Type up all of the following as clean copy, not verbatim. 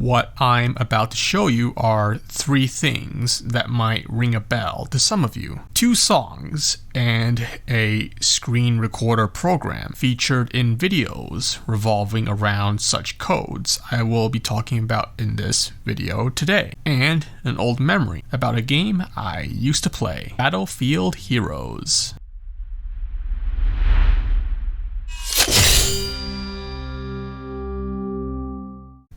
What I'm about to show you are 3 things that might ring a bell to some of you. 2 songs and a screen recorder program featured in videos revolving around such codes I will be talking about in this video today. And an old memory about a game I used to play, Battlefield Heroes.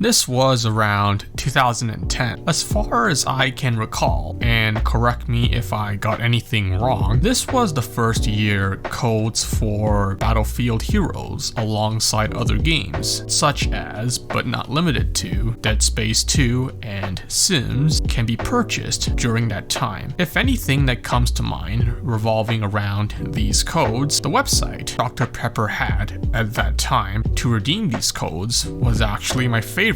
This was around 2010. As far as I can recall, and correct me if I got anything wrong, this was the first year codes for Battlefield Heroes alongside other games, such as, but not limited to, Dead Space 2 and Sims can be purchased during that time. If anything that comes to mind revolving around these codes, the website Dr. Pepper had at that time to redeem these codes was actually my favorite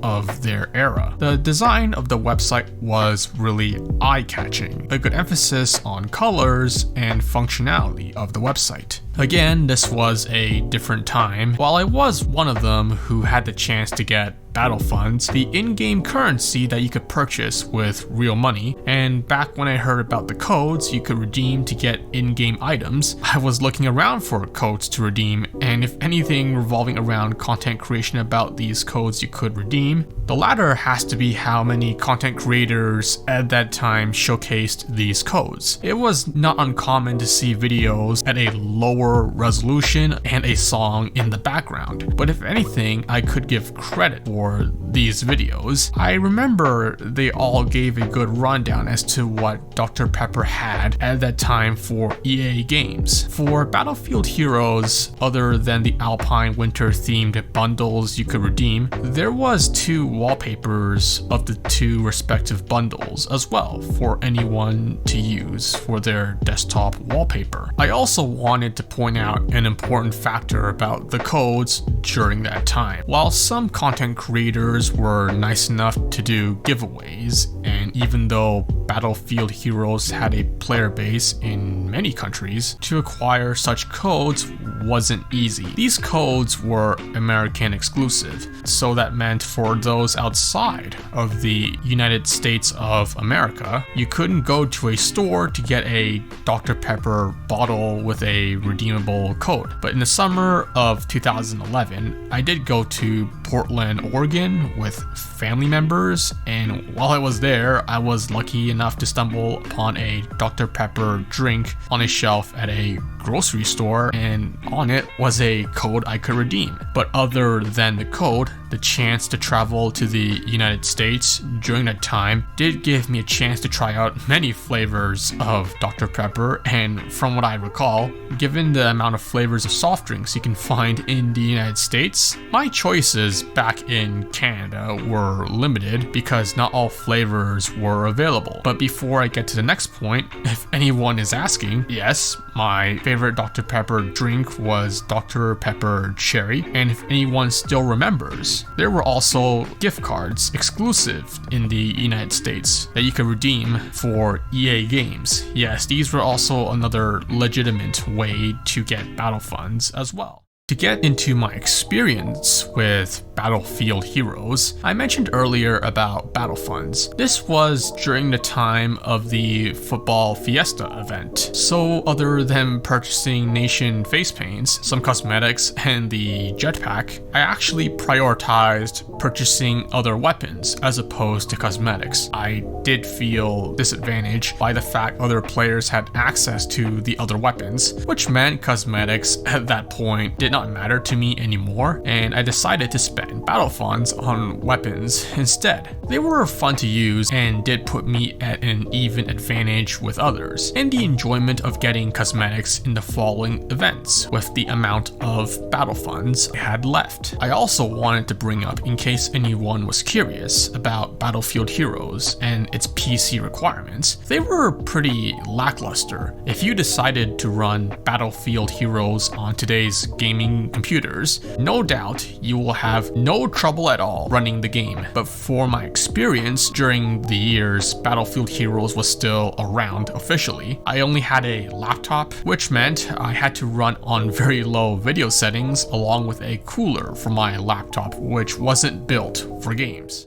of their era. The design of the website was really eye-catching, a good emphasis on colors and functionality of the website. Again, this was a different time. While I was one of them who had the chance to get battle funds, the in-game currency that you could purchase with real money, and back when I heard about the codes you could redeem to get in-game items, I was looking around for codes to redeem, and if anything revolving around content creation about these codes you could redeem, the latter has to be how many content creators at that time showcased these codes. It was not uncommon to see videos at a lower resolution and a song in the background, but if anything, I could give credit for these videos. I remember they all gave a good rundown as to what Dr. Pepper had at that time for EA games. For Battlefield Heroes, other than the Alpine Winter themed bundles you could redeem, there was 2 wallpapers of the 2 respective bundles as well for anyone to use for their desktop wallpaper. I also wanted to point out an important factor about the codes during that time. While some content creators were nice enough to do giveaways, and even though Battlefield Heroes had a player base in many countries, to acquire such codes wasn't easy. These codes were American exclusive, so that meant for those outside of the United States of America, you couldn't go to a store to get a Dr. Pepper bottle with a redeemable code. But in the summer of 2011, I did go to Portland, Oregon with family members, and while I was there, I was lucky enough to stumble upon a Dr. Pepper drink on a shelf at a grocery store, and on it was a code I could redeem. But other than the code, the chance to travel to the United States during that time did give me a chance to try out many flavors of Dr. Pepper, and from what I recall, given the amount of flavors of soft drinks you can find in the United States, my choices back in Canada were limited because not all flavors were available. But before I get to the next point, if anyone is asking, yes, my favorite Dr. Pepper drink was Dr. Pepper Cherry, and if anyone still remembers, there were also gift cards exclusive in the United States that you could redeem for EA games. Yes, these were also another legitimate way to get battle funds as well. To get into my experience with Battlefield Heroes, I mentioned earlier about battle funds. This was during the time of the Football Fiesta event, so other than purchasing nation face paints, some cosmetics, and the jetpack, I actually prioritized purchasing other weapons as opposed to cosmetics. I did feel disadvantaged by the fact other players had access to the other weapons, which meant cosmetics at that point did not matter to me anymore, and I decided to spend battle funds on weapons instead. They were fun to use and did put me at an even advantage with others, and the enjoyment of getting cosmetics in the following events with the amount of battle funds I had left. I also wanted to bring up, in case anyone was curious about Battlefield Heroes and its PC requirements, they were pretty lackluster. If you decided to run Battlefield Heroes on today's gaming computers, no doubt you will have no trouble at all running the game. But for my experience during the years Battlefield Heroes was still around officially, I only had a laptop, which meant I had to run on very low video settings along with a cooler for my laptop, which wasn't built for games.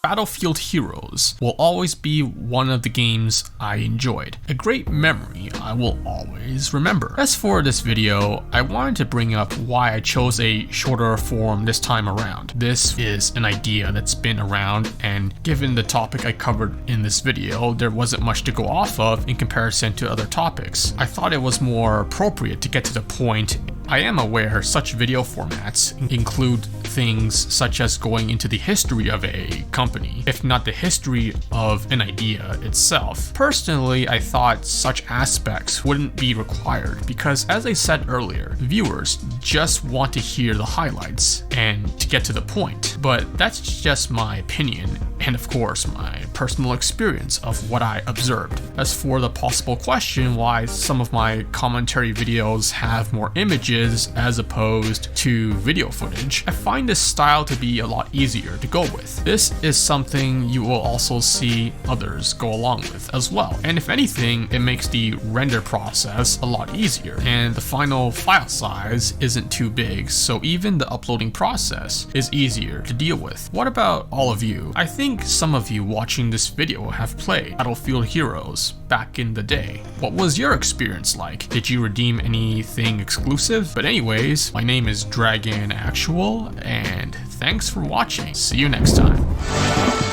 Battlefield Heroes will always be one of the games I enjoyed. A great memory I will always remember. As for this video, I wanted to bring up why I chose a shorter form this time around. This is an idea that's been around, and given the topic I covered in this video, there wasn't much to go off of in comparison to other topics. I thought it was more appropriate to get to the point. I am aware such video formats include things such as going into the history of a company, if not the history of an idea itself. Personally, I thought such aspects wouldn't be required because, as I said earlier, viewers just want to hear the highlights and to get to the point. But that's just my opinion and, of course, my personal experience of what I observed. As for the possible question why some of my commentary videos have more images as opposed to video footage, I find this style to be a lot easier to go with. This is something you will also see others go along with as well. And if anything, it makes the render process a lot easier, and the final file size isn't too big, so even the uploading process is easier to deal with. What about all of you? I think some of you watching this video have played Battlefield Heroes back in the day. What was your experience like? Did you redeem anything exclusive? But anyways, my name is Dragon Actual, and thanks for watching. See you next time.